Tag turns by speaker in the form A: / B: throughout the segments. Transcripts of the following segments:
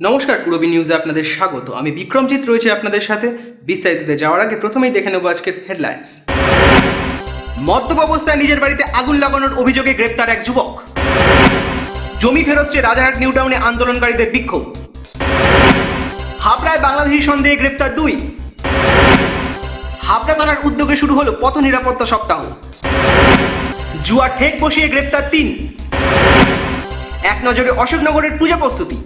A: নমস্কার, পূরবী নিউজে আপনাদের স্বাগত। আমি বিক্রমজিৎ রয়েছে আপনাদের সাথে। বিস্তারিততে যাওয়ার আগে প্রথমেই দেখে নেব আজকের হেডলাইন্স। মদ্যপ অবস্থায় নিজের বাড়িতে আগুন লাগানোর অভিযোগে গ্রেপ্তার এক যুবক। জমি ফেরত চেয়ে রাজারহাট নিউ টাউনে আন্দোলনকারীদের বিক্ষোভ। হাবড়ায় বাংলাদেশি সন্দেহে গ্রেপ্তার 2। হাবড়া থানার উদ্যোগে শুরু হলো পথ নিরাপত্তা সপ্তাহ। জুয়া ঠেক বসিয়ে গ্রেপ্তার 3। এক নজরে অশোকনগরের পূজা প্রস্তুতি।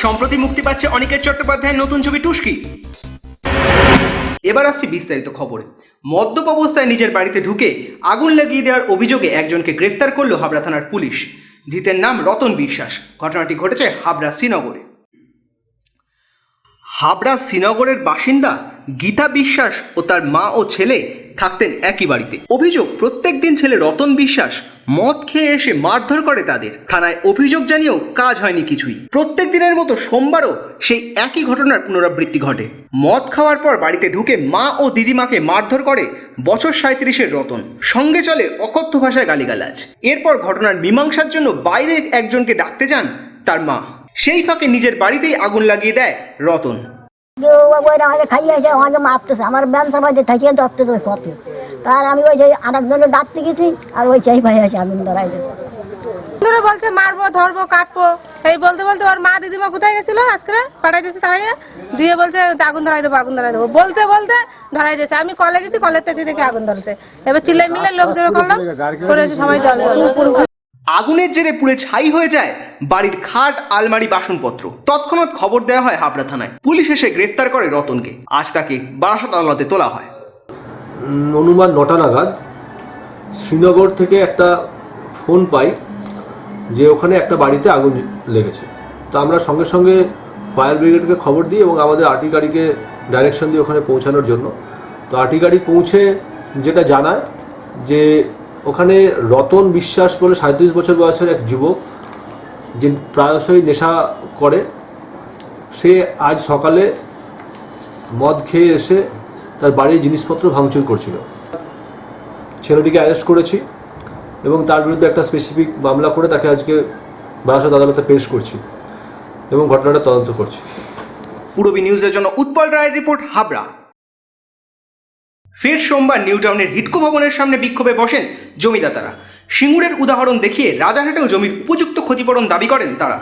A: সম্প্রতি মুক্তি পাচ্ছে অনিকেত চট্টোপাধ্যায়ের নতুন ছবি টুস্কি। এবার আসছি বিস্তারিত খবরে। মদ্যপ অবস্থায় নিজের বাড়িতে ঢুকে আগুন লাগিয়ে দেওয়ার অভিযোগে একজনকে গ্রেফতার করল হাবড়া থানার পুলিশ। ধৃতের নাম রতন বিশ্বাস। ঘটনাটি ঘটেছে হাবড়া শ্রীনগরে। হাবড়া শ্রীনগরের বাসিন্দা গীতা বিশ্বাস ও তার মা ও ছেলে থাকতেন একই বাড়িতে। অভিযোগ, প্রত্যেক দিন ছেলে রতন বিশ্বাস মদ খেয়ে এসে মারধর করে তাদের। থানায় অভিযোগ জানিয়েও কাজ হয়নি কিছুই। প্রত্যেক দিনের মতো সোমবারও সেই একই ঘটনার পুনরাবৃত্তি ঘটে। মদ খাওয়ার পর বাড়িতে ঢুকে মা ও দিদিমাকে মারধর করে বছর 37-এর রতন। সঙ্গে চলে অকথ্য ভাষায় গালিগালাজ। এরপর ঘটনার মীমাংসার জন্য বাইরে একজনকে ডাকতে যান তার মা। সেই ফাঁকে নিজের বাড়িতেই আগুন লাগিয়ে দেয় রতন।
B: আমাকে খাইয়ে এসে আমাকে মারতেছে, আমার ব্যবসা বাড়িতে ঠাকিয়ে ধরতেছে পথে। তার আমি ওই যে আরেকজনের ডাকতে গেছি, আর ওই চাই ভাই আছে আগুন ধরাই দিয়েছে।
C: বলছে মারবো ধরবো কাটবো, এই বলতে বলতে ওর মা দিদিমা কোথায় গেছিল আজকে পাঠাই দিয়েছে তারাইয়া দিয়ে বলছে আগুন ধরাই দেবো আগুন ধরাই দেবো বলতে বলতে ধরাই দিয়েছে। আমি কলে গেছি, কলের থেকে দেখে আগুন ধরেছে। এবার চিল্লাই মিল্লাই লোক জড়ো করলাম, করে সবাই জল।
A: আগুনের জেরে পুড়ে ছাই হয়ে যায় বাড়ির খাট, আলমারি, বাসনপত্র। তৎক্ষণাৎ খবর দেওয়া হয় হাবড়া থানায়। পুলিশ এসে গ্রেফতার করে রতনকে। আজ তাকে বারাসত আদালতে তোলা হয়।
D: অনুমান 9টা নাগাদ শ্রীনগর থেকে একটা ফোন পাই যে ওখানে একটা বাড়িতে আগুন লেগেছে। তো আমরা সঙ্গে সঙ্গে ফায়ার ব্রিগেডকে খবর দিই এবং আমাদের আরটি গাড়িকে ডাইরেকশন দিই ওখানে পৌঁছানোর জন্য। তো আরটি গাড়ি পৌঁছে যেটা জানায় যে ওখানে রতন বিশ্বাস বলে 37 বছর বয়সের এক যুবক, যে প্রায়শই নেশা করে, সে আজ সকালে মদ খেয়ে এসে তার বাড়ির জিনিসপত্র ভাঙচুর করছিল। ছেলেটিকে অ্যারেস্ট করেছি এবং তার বিরুদ্ধে একটা স্পেসিফিক মামলা করে তাকে আজকে বারাসত আদালতে পেশ করছি এবং ঘটনাটা তদন্ত করছি।
A: পূরবী নিউজের জন্য উৎপল রায়ের রিপোর্ট, হাবড়া। ফের সোমবার নিউ টাউনের হিডকো ভবনের সামনে বিক্ষোভে বসেন জমিদাতারা। সিঙ্গুরের উদাহরণ দেখিয়ে রাজারহাটেও জমির উপযুক্ত ক্ষতিপূরণ দাবি করেন তারা।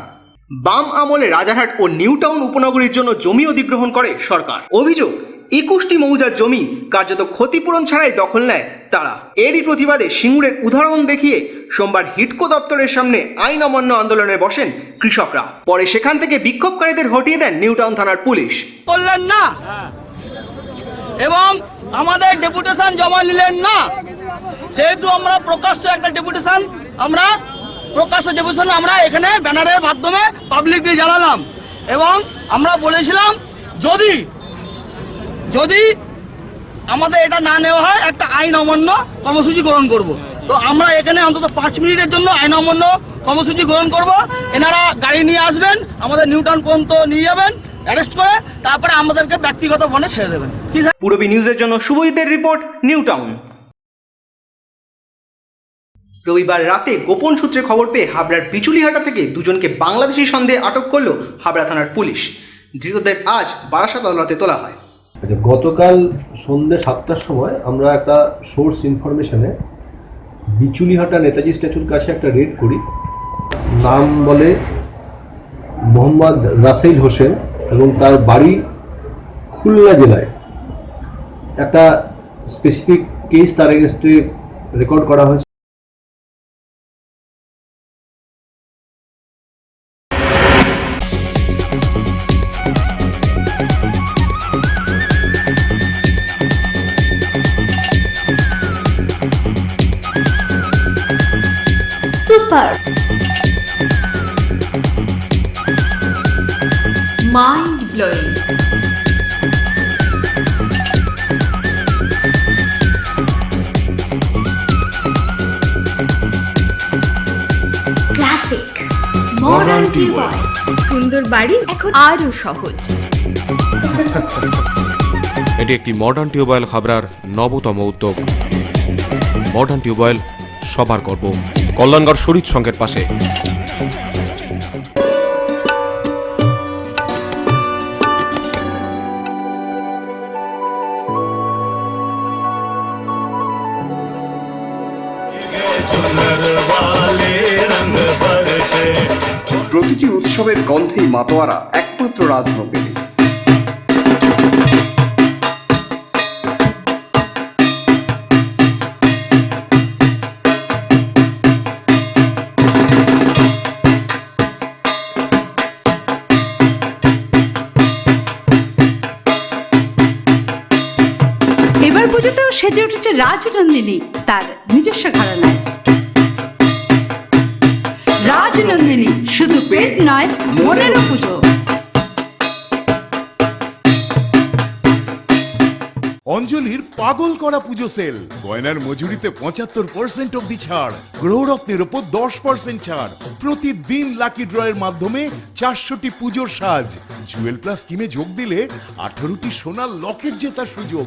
A: বাম আমলে রাজারহাট ও নিউ টাউন উপনগরীর জন্য জমি অধিগ্রহণ করে সরকার। অভিযোগ, 21টি মৌজার জমি কার্যত ক্ষতিপূরণ ছাড়াই দখল নেয় তারা। এরই প্রতিবাদে সিঙ্গুরের উদাহরণ দেখিয়ে সোমবার হিডকো দপ্তরের সামনে আইন অমান্য আন্দোলনে বসেন কৃষকরা। পরে সেখান থেকে বিক্ষোভকারীদের হটিয়ে দেন নিউ টাউন থানার পুলিশ।
E: করলেন না এবং আমাদের ডেপুটেশন জমা নিলেন না, সেহেতু আমরা প্রকাশ্য একটা ডেপুটেশন আমরা এখানে ব্যানারের মাধ্যমে পাবলিকলি জানালাম এবং আমরা বলেছিলাম যদি আমাদের এটা না নেওয়া হয় একটা আইন অমান্য কর্মসূচি গ্রহণ করব। তো আমরা এখানে অন্তত 5 মিনিটের জন্য আইন অমান্য কর্মসূচি গ্রহণ করব। এনারা গাড়ি নিয়ে আসবেন, আমাদের নিউ টাউন পর্যন্ত নিয়ে যাবেন অ্যারেস্ট করে, তারপরে আমাদেরকে ব্যক্তিগত বনে ছেড়ে দেবেন।
A: পূরবী নিউজের জন্য শুভজিতের রিপোর্ট, নিউ টাউন। রবিবার রাতে গোপন সূত্রে খবর পেয়ে হাবড়ার বিচুলিহাটা থেকে দুজনকে বাংলাদেশি সন্দেহে আটক করল হাবড়া থানার পুলিশ। ধৃতদের আজ বারাসত আদালতে তোলা হয়।
D: গতকাল সন্ধ্যে 7টার সময় আমরা একটা সোর্স ইনফরমেশনে বিচুলিহাটা নেতাজি স্ট্যাচুর কাছে একটা রেড করি। নাম বলে মোহাম্মদ রাসেল হোসেন এবং তার বাড়ি খুলনা জেলায়। একটা স্পেসিফিক কেস তার এগেনস্টে রেকর্ড করা হয়েছে।
F: Super mind blowing, classic, modern tubewell. সুন্দর বাড়ি এখন আরো সহজ।
G: এটি একটি মডার্ন টিউবওয়েল হাবড়ার নবতম উদ্যোগ। মডার্ন টিউবওয়েল সবার গর্ব। কল্যাণগড় শরীর সংঘের পাশে।
H: প্রতিটি উৎসবের গন্ধেই মাতোয়ারা একমাত্র রাজনন্দিনী।
I: এবার পুজোতেও সেজে উঠেছে রাজনন্দিনী তার নিজস্ব ঘরানায়। রাজনন্দিনী শুধু পেট নয়, মনেরও পুজো।
J: অঞ্জলির পাগল করা পুজো সেল, গয়নার মজুরিতে 75% অব্দি ছাড়, গ্রহরত্নের ওপর 10% ছাড়, প্রতিদিন লাকি ড্রয়ের মাধ্যমে 400টি পুজোর সাজ। জুয়েল প্লাস স্কিমে যোগ দিলে 18টি সোনার লকেট জেতার সুযোগ।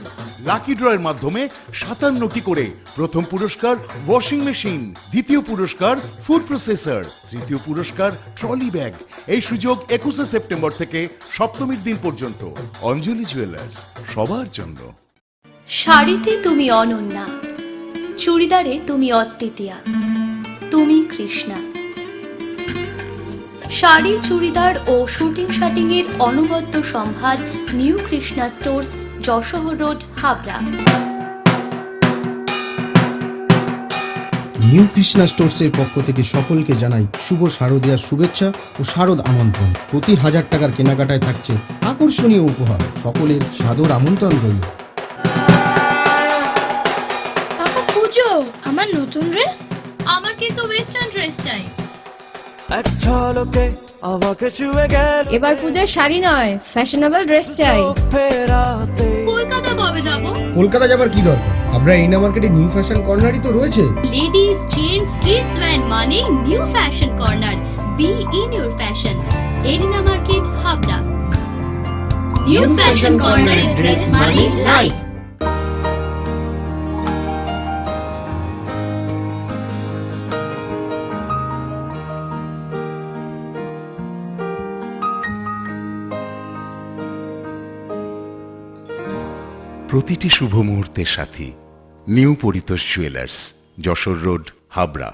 J: লাকি ড্রয়ের মাধ্যমে 57টি করে। প্রথম পুরস্কার ওয়াশিং মেশিন, দ্বিতীয় পুরস্কার ফুড প্রসেসর, তৃতীয় পুরস্কার ট্রলি ব্যাগ। এই সুযোগ 21শে সেপ্টেম্বর থেকে সপ্তমীর দিন পর্যন্ত। অঞ্জলি জুয়েলার্স, সবার জন্য।
K: শাড়িতে তুমি অনন্যা, চুড়িদারে তুমি অদ্বিতীয়া, তুমি কৃষ্ণা। শাড়ি, চুড়িদার ও শুটিং শাটিং এর অনবদ্য সম্ভার new Krishna stores, Jessore road, Habra.
L: New Krishna স্টোর্সের পক্ষ থেকে সকলকে জানাই শুভ শারদীয়ার শুভেচ্ছা ও শারদ আমন্ত্রণ। প্রতি 1000 টাকার কেনাকাটায় থাকছে আকর্ষণীয় উপহার। সকলের সাদর আমন্ত্রণ রইল।
K: পাপা, পুজো, আমার নতুন ড্রেস। আমার কিন্তু ওয়েস্টার্ন ড্রেস চাই।
F: এবার পূজার শাড়ি নয়, ফ্যাশনেবল ড্রেস চাই।
K: কলকাতা কবে যাব?
L: কলকাতা যাবার কি দরকার? আমরা ইনা মার্কেটে নিউ ফ্যাশন কর্নারই তো রয়েছে।
K: লেডিস, জেন্টস, কিডস ওয়্যার মানে new fashion corner. Be in your fashion. Arena market, Habra. New fashion কর্নারে ড্রেস মানে লাইফ।
J: প্রতিটি শুভ মুহূর্তের সাথী new Paritosh jewellers, Jessore road, Habra.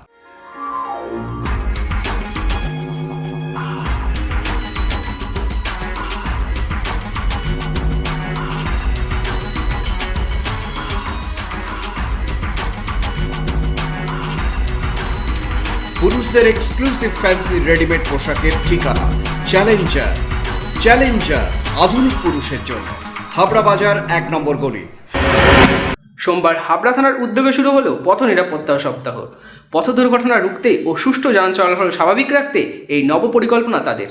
H: পুরুষদের এক্সক্লুসিভ ফ্যান্সি রেডিমেড পোশাকের ঠিকানা চ্যালেঞ্জার। চ্যালেঞ্জার আধুনিক পুরুষের জন্য, হাবড়া বাজার 1 নম্বর গলি।
A: সোমবার হাবড়া থানার উদ্যোগে শুরু হলো পথ নিরাপত্তা সপ্তাহ। পথ দুর্ঘটনা রুখতে ও সুষ্ঠু যান চলাচল স্বাভাবিক রাখতে এই নব পরিকল্পনা তাদের।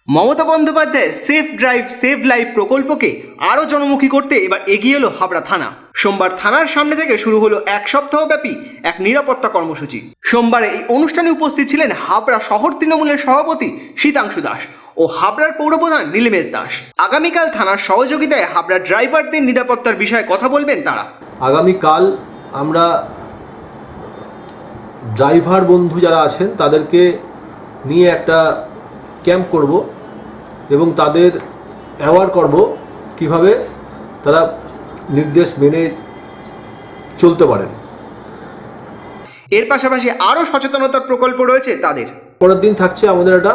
A: মমতা বন্দ্যোপাধ্যায়ের সেফ ড্রাইভ সেভ লাইফ প্রকল্পকে আরও জনমুখী করতে এবার এগিয়ে এলো হাবড়া থানা। সোমবার থানার সামনে থেকে শুরু হলো 1 সপ্তাহব্যাপী এক নিরাপত্তা কর্মসূচি। সোমবারে এই অনুষ্ঠানে উপস্থিত ছিলেন হাবড়া শহর তৃণমূলের সভাপতি শীতাংশু দাস ও হাবড়ার পৌরপ্রধান নীলিমেশ দাস। আগামীকাল থানার সহযোগিতায় হাবড়ার ড্রাইভারদের নিরাপত্তার বিষয়ে কথা বলবেন তারা।
D: আগামীকাল আমরা ড্রাইভার বন্ধু যারা আছেন তাদেরকে নিয়ে একটা ক্যাম্প করব এবং তাদের অ্যাওয়ার করব কিভাবে তারা নির্দেশ মেনে চলতে পারেন।
A: এর পাশাপাশি আরও সচেতনতার প্রকল্প রয়েছে তাদের।
D: পরের দিন থাকছে আমাদের একটা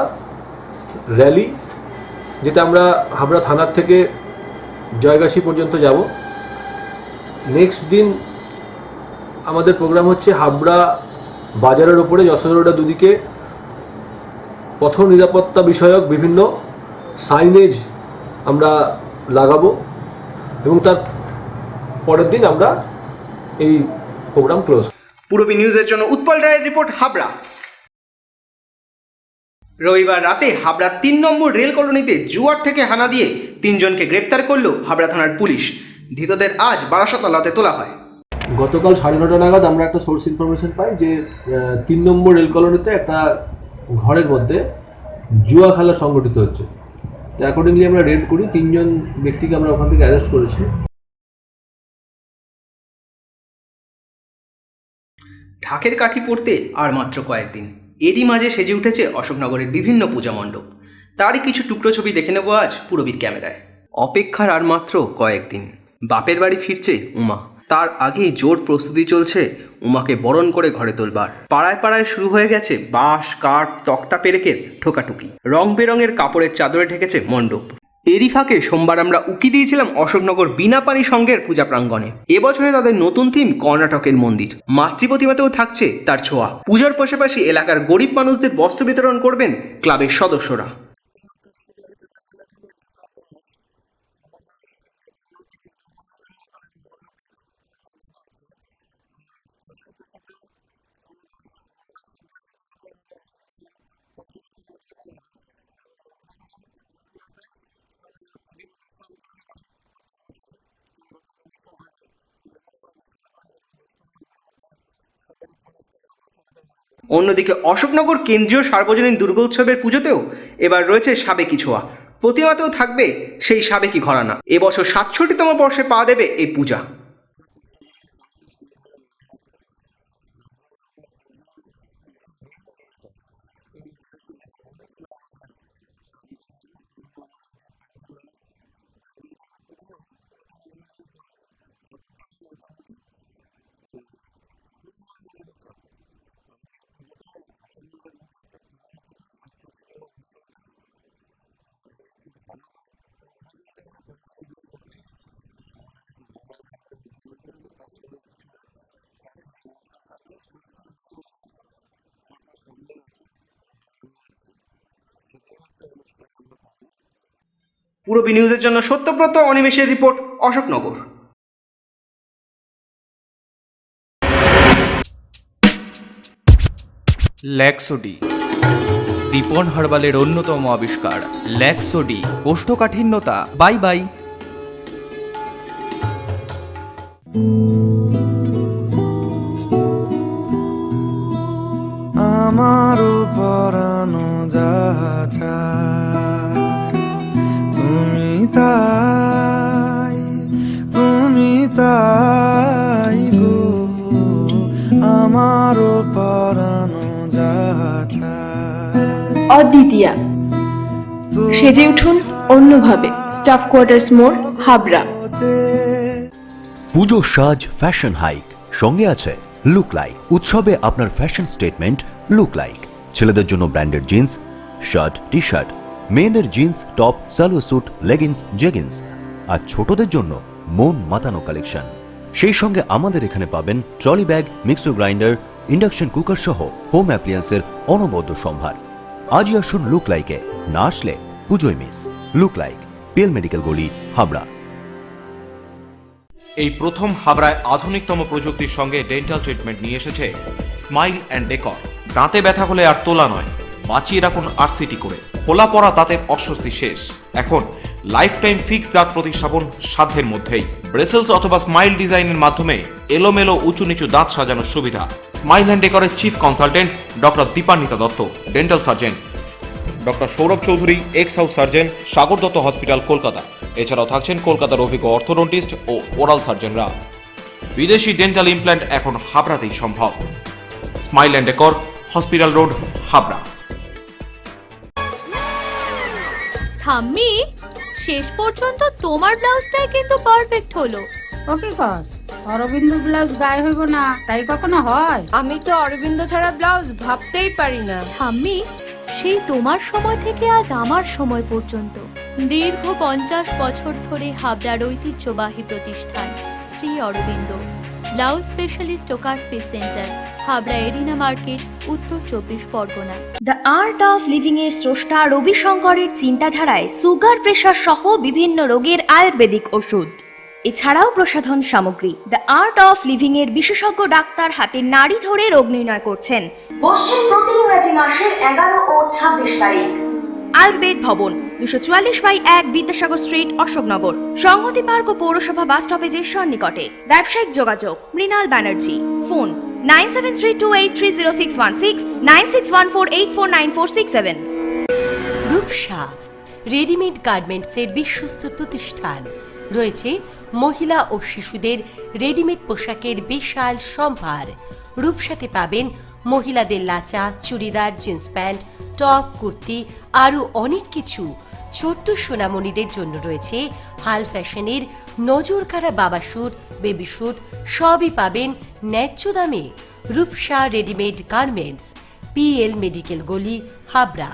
D: র্যালি, যেটা আমরা হাবড়া থানার থেকে জয়গাছি পর্যন্ত যাব। নেক্সট দিন আমাদের প্রোগ্রাম হচ্ছে হাবড়া বাজারের ওপরে যশোর রোডের দুদিকে পথ নিরাপত্তা বিষয়ক বিভিন্ন সাইনেজ আমরা লাগাবো এবং তার পরের দিন আমরা এই প্রোগ্রাম ক্লোজ।
A: পূরবী নিউজের জন্য উৎপল রায়ের রিপোর্ট, হাবড়া। রবিবার রাতে হাবড়া 3 নম্বর রেল কলোনিতে জুয়ার থেকে হানা দিয়ে 3 জনকে গ্রেপ্তার করল হাবড়া থানার পুলিশ। ধৃতদের আজ বারাসাত আদালতে তোলা হয়।
D: গতকাল 9:30 নাগাদ আমরা একটা সোর্স ইনফরমেশন পাই যে 3 নম্বর রেল কলোনিতে একটা ঘরের মধ্যে জুয়া খেলা সংগঠিত হচ্ছে। তো অ্যাকর্ডিংলি আমরা রেড করি, 3 জন ব্যক্তিকে আমরা ওখান থেকে অ্যারেস্ট করেছি।
A: ঢাকের কাঠি পড়তে আর মাত্র কয়েকদিন, এরই মাঝে সেজে উঠেছে অশোকনগরের বিভিন্ন পূজা মণ্ডপ। তারই কিছু টুকরো ছবি দেখে নেব আজ পূরবীর ক্যামেরায়। অপেক্ষার আর মাত্র কয়েকদিন, বাপের বাড়ি ফিরছে উমা। তার আগেই জোর প্রস্তুতি চলছে উমাকে বরণ করে ঘরে তোলবার। পাড়ায় পাড়ায় শুরু হয়ে গেছে বাঁশ, কাঠ, তক্তা পেরেকের ঠোকাঠুকি। রং বেরঙের কাপড়ের চাদরে ঢেকেছে মণ্ডপ। এরই ফাঁকে সোমবার আমরা উকি দিয়েছিলাম অশোকনগর বিনাপানি সংঘের পূজা প্রাঙ্গণে। এবছরে তাদের নতুন থিম কর্ণাটকের মন্দির। মাতৃপ্রতিমাতেও থাকছে তার ছোঁয়া। পূজার পাশাপাশি এলাকার গরিব মানুষদের বস্ত্র বিতরণ করবেন ক্লাবের সদস্যরা। অন্যদিকে অশোকনগর কেন্দ্রীয় সার্বজনীন দুর্গোৎসবের পুজোতেও এবার রয়েছে সাবেকি ছোঁয়া। প্রতিমাতেও থাকবে সেই সাবেকি ঘরানা। এবছর ৬৭তম বর্ষে পা দেবে এই পূজা। পুরো বি নিউজের জন্য সত্যব্রত অনিমেষের রিপোর্ট, অশোকনগর।
M: ল্যাক্সোডি, দীপন হার্বালের অন্যতম আবিষ্কার ল্যাক্সোডি। কোষ্ঠকাঠিন্যতা বাই বাই।
N: আমারও পরানো যাচা তুমি তাই গো, আমারও পরানো যাচা।
F: অদ্বিতীয়া, সেজে উঠুন অন্যভাবে। স্টাফ কোয়ার্টার্স মোড়, হাবড়া।
O: পুজো সাজ ফ্যাশন হাইক, সঙ্গে আছে লুক লাইক। উৎসবে আপনার ফ্যাশন স্টেটমেন্ট লুক লাইক। ছেলেদের জন্য branded jeans, shirt, T-shirt, মেয়েদের jeans, top, salwar suit, leggings, jeggings, আর ছোটদের জন্য মন মাতানো কালেকশন। সেই সঙ্গে আমাদের এখানে পাবেন trolley bag, mixer grinder, induction cooker সহ হোম অ্যাপ্লিয়েন্সের অনবদ্য সম্ভার। আজই আসুন লুক লাইকে, না আসলে পুজোয় miss. Look like, PL medical গলি, হাবড়া।
G: এই প্রথম হাবড়ায় আধুনিকতম প্রযুক্তির সঙ্গে ডেন্টাল ট্রিটমেন্ট নিয়ে এসেছে স্মাইল অ্যান্ড ডেকর। দাঁতে ব্যথা হলে আর তোলা নয়, বাঁচিয়ে রাখুন আরসিটি করে। খোলা পড়া দাঁতের অস্বস্তি শেষ। এখন লাইফ টাইম ফিক্স দাঁত প্রতিস্থাপন সাধ্যের মধ্যেই। ব্রেসেলস অথবা স্মাইল ডিজাইনের মাধ্যমে এলোমেলো উঁচু নিচু দাঁত সাজানোর সুবিধা। স্মাইল অ্যান্ড ডেকরের chief consultant doctor Dipanwita Dutta, dental surgeon. Doctor Sourav Chowdhury, ex house surgeon, Sagar Dutta hospital, Kolkata. এছাড়াও থাকছেন কলকাতার অভিজ্ঞ অর্থোডন্টিস্ট ও ওরাল সার্জনরা। বিদেশি ডেন্টাল ইমপ্ল্যান্ট এখন হাবড়াতেই সম্ভব। Smile and decor, hospital road, Habra.
K: ঠাম্মি, শেষ পর্যন্ত তোমার ব্লাউজটাই কিন্তু পারফেক্ট হলো।
C: ওকে কস, অরবিন্দ ব্লাউজ গায়ে হইব না, তাই কখনো হয়?
F: আমি তো অরবিন্দ ছাড়া ব্লাউজ ভাবতেই পারি না।
K: ঠাম্মি, সেই তোমার সময় থেকে আজ আমার সময় পর্যন্ত দীর্ঘ 50 বছর ধরে হাবড়ার ঐতিহ্যবাহী প্রতিষ্ঠান শ্রী অরবিন্দ ব্লাউজ স্পেশালিস্ট ও cut piece centre, Habra arena market, Uttar 24 Pargana.
F: The art of living এর স্রষ্টা রবিশঙ্করের চিন্তাধারায় সুগার, প্রেশার সহ বিভিন্ন রোগের আয়ুর্বেদিক ওষুধ, এছাড়াও প্রসাধন সামগ্রী। দ্য আর্ট অফ লিভিং এর বিশেষজ্ঞ ডাক্তার হাতে নাড়ি ধরে রোগ নির্ণয় করছেন। বসছেন প্রতি ইংরাজি মাসের 11 ও 26 তারিখ। আয়ুর্বেদ ভবন, 244/1 বিদ্যাসাগর স্ট্রিট, অশোকনগর, সংহতি পার্ক ও পৌরসভা বাস স্টপেজের সন্নিকটে। ব্যবসায়িক যোগাযোগ মৃণাল ব্যানার্জি, ফোন 9732830616, 9614849467।
P: রূপসা রেডিমেড গার্মেন্টসের বিশ্বস্ত প্রতিষ্ঠান। রয়েছে মহিলা ও শিশুদের রেডিমেড পোশাকের বিশাল সম্ভার। রূপসাতে পাবেন মহিলাদের lachha, churidar, jeans pant, top, kurti, আরও অনেক কিছু। ছোট্ট সোনামণিদের জন্য রয়েছে হাল ফ্যাশনের নজর কাড়া বাবা স্যুট, বেবি স্যুট সবই পাবেন ন্যায্য দামে। Rupsa readymade garments, PL medical গলি, Habra.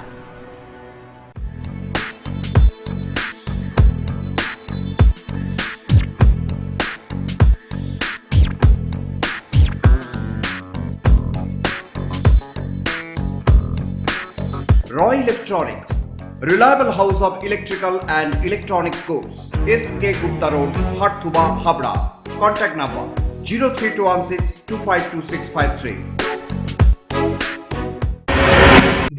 H: Roy Electronics, reliable house of electrical and electronics goods. SK Gupta Road, Harthuba, Habra. Contact number 03216252653.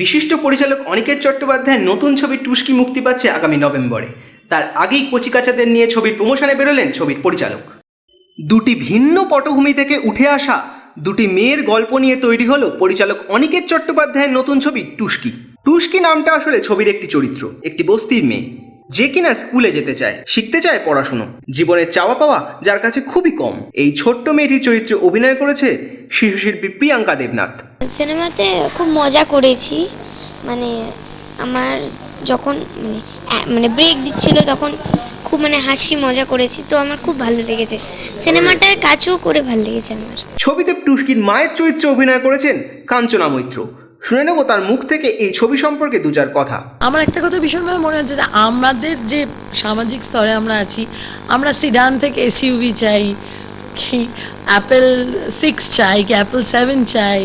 A: বিশিষ্ট পরিচালক অনিকেত চট্টোপাধ্যায়ের নতুন ছবি টুস্কি মুক্তি পাচ্ছে আগামী নভেম্বরে। তার আগেই কচিকাচাদের নিয়ে ছবির প্রমোশনে বেরোলেন ছবির পরিচালক। দুটি ভিন্ন পটভূমি থেকে উঠে আসা দুটি মেয়ের গল্প নিয়ে তৈরি হলো পরিচালক অনিকেত চট্টোপাধ্যায়ের নতুন ছবি টুস্কি। টুস্কি নামটা আসলে ছবির একটি চরিত্র, একটি বস্তির মেয়ে যে কিনা স্কুলে যেতে চায়, শিখতে চায় পড়াশুনো, জীবনের চাওয়া পাওয়া যার কাছে খুবই কম। এই ছোট্ট মেয়েটির চরিত্রে অভিনয় করেছে শিশুশিল্পী প্রিয়াঙ্কা দেবনাথ।
Q: সিনেমাতে খুব মজা করেছি, মানে আমার যখন মানে ব্রেক দিচ্ছিল তখন খুব হাসি মজা করেছি, তো আমার খুব ভালো লেগেছে। সিনেমাটায় কাজও করে ভালো লেগেছে আমার।
A: ছবিতে টুস্কির মায়ের চরিত্রে অভিনয় করেছেন কাঞ্চনা মৈত্র। শুনে নেব তার মুখ থেকে এই ছবি সম্পর্কে দু চার কথা।
R: আমার একটা কথা ভীষণভাবে মনে হচ্ছে যে আমাদের যে সামাজিক স্তরে আমরা আছি, আমরা সিডান থেকে SUV চাই, কি অ্যাপেল 6 চাই, কি অ্যাপেল 7 চাই,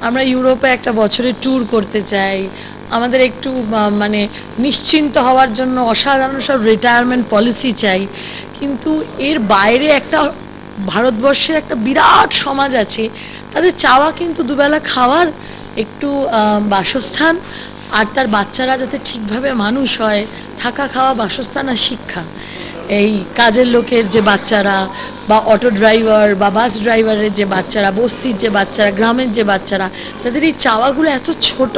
R: আমরা ইউরোপে একটা বছরের ট্যুর করতে চাই, আমাদের একটু মানে নিশ্চিন্ত হওয়ার জন্য অসাধারণ সব রিটায়ারমেন্ট পলিসি চাই। কিন্তু এর বাইরে একটা ভারতবর্ষের একটা বিরাট সমাজ আছে, তাদের চাওয়া কিন্তু দুবেলা খাওয়ার, একটু বাসস্থান, আর তার বাচ্চারা যাতে ঠিকভাবে মানুষ হয়, থাকা খাওয়া বাসস্থান আর শিক্ষা। এই কাজের লোকের যে বাচ্চারা বা অটো ড্রাইভার বা বাস ড্রাইভারের যে বাচ্চারা, বস্তির যে বাচ্চারা, গ্রামের যে বাচ্চারা, তাদের এই চাওয়াগুলো এত ছোট,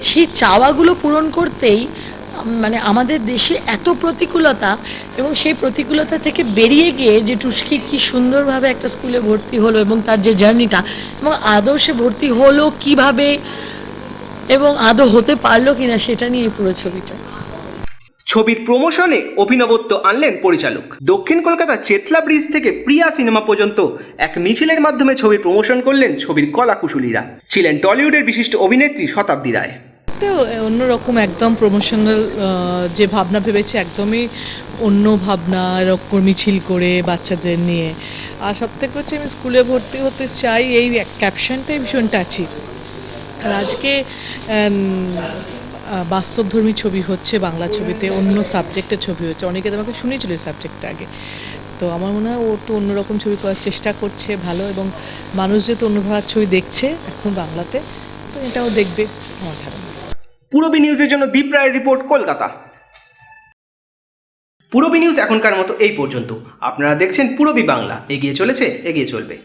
R: সেই চাওয়াগুলো পূরণ করতেই মানে আমাদের দেশে এত প্রতিকূলতা, এবং সেই প্রতিকূলতা থেকে বেরিয়ে গিয়ে যে টুস্কি কি সুন্দরভাবে একটা স্কুলে ভর্তি হলো এবং তার যে জার্নিটা, এবং আদৌ সে ভর্তি হলো কিভাবে এবং আদৌ হতে পারলো কিনা, সেটা নিয়ে পুরো ছবিটা।
A: ছবির প্রমোশনে অভিনবত্ব আনলেন পরিচালক। দক্ষিণ কলকাতা চেতলা ব্রিজ থেকে প্রিয়া সিনেমা পর্যন্ত এক মিছিলের মাধ্যমে ছবির প্রমোশন করলেন ছবির কলাকুশলীরা। ছিলেন টলিউডের বিশিষ্ট অভিনেত্রী শতাব্দী রায়।
R: তো অন্যরকম একদম প্রমোশনাল যে ভাবনা ভেবেছে, একদমই অন্য ভাবনা, এরকম মিছিল করে বাচ্চাদের নিয়ে। আর সব থেকে হচ্ছে আমি স্কুলে ভর্তি হতে চাই, এই ক্যাপশনটাই ভীষণ টাচি। আর আজকে বাস্তবধর্মী ছবি হচ্ছে বাংলা ছবিতে, অন্য সাবজেক্টের ছবি হচ্ছে। অনেকে আমাকে শুনেছিল এই সাবজেক্টটা আগে, তো আমার মনে হয় ও একটু অন্যরকম ছবি করার চেষ্টা করছে, ভালো। এবং মানুষ যেহেতু অন্য ধরনের ছবি দেখছে এখন বাংলাতে, তো এটাও দেখবে আমার ধারণা।
A: পূরবী নিউজের জন্য দীপ রায়ের রিপোর্ট, কলকাতা। পূরবী নিউজ এখনকার মতো এই পর্যন্ত। আপনারা দেখছেন পূরবী বাংলা, এগিয়ে চলেছে, এগিয়ে চলবে।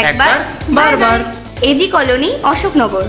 F: একবার বারবার। AG colony, Ashoknagar.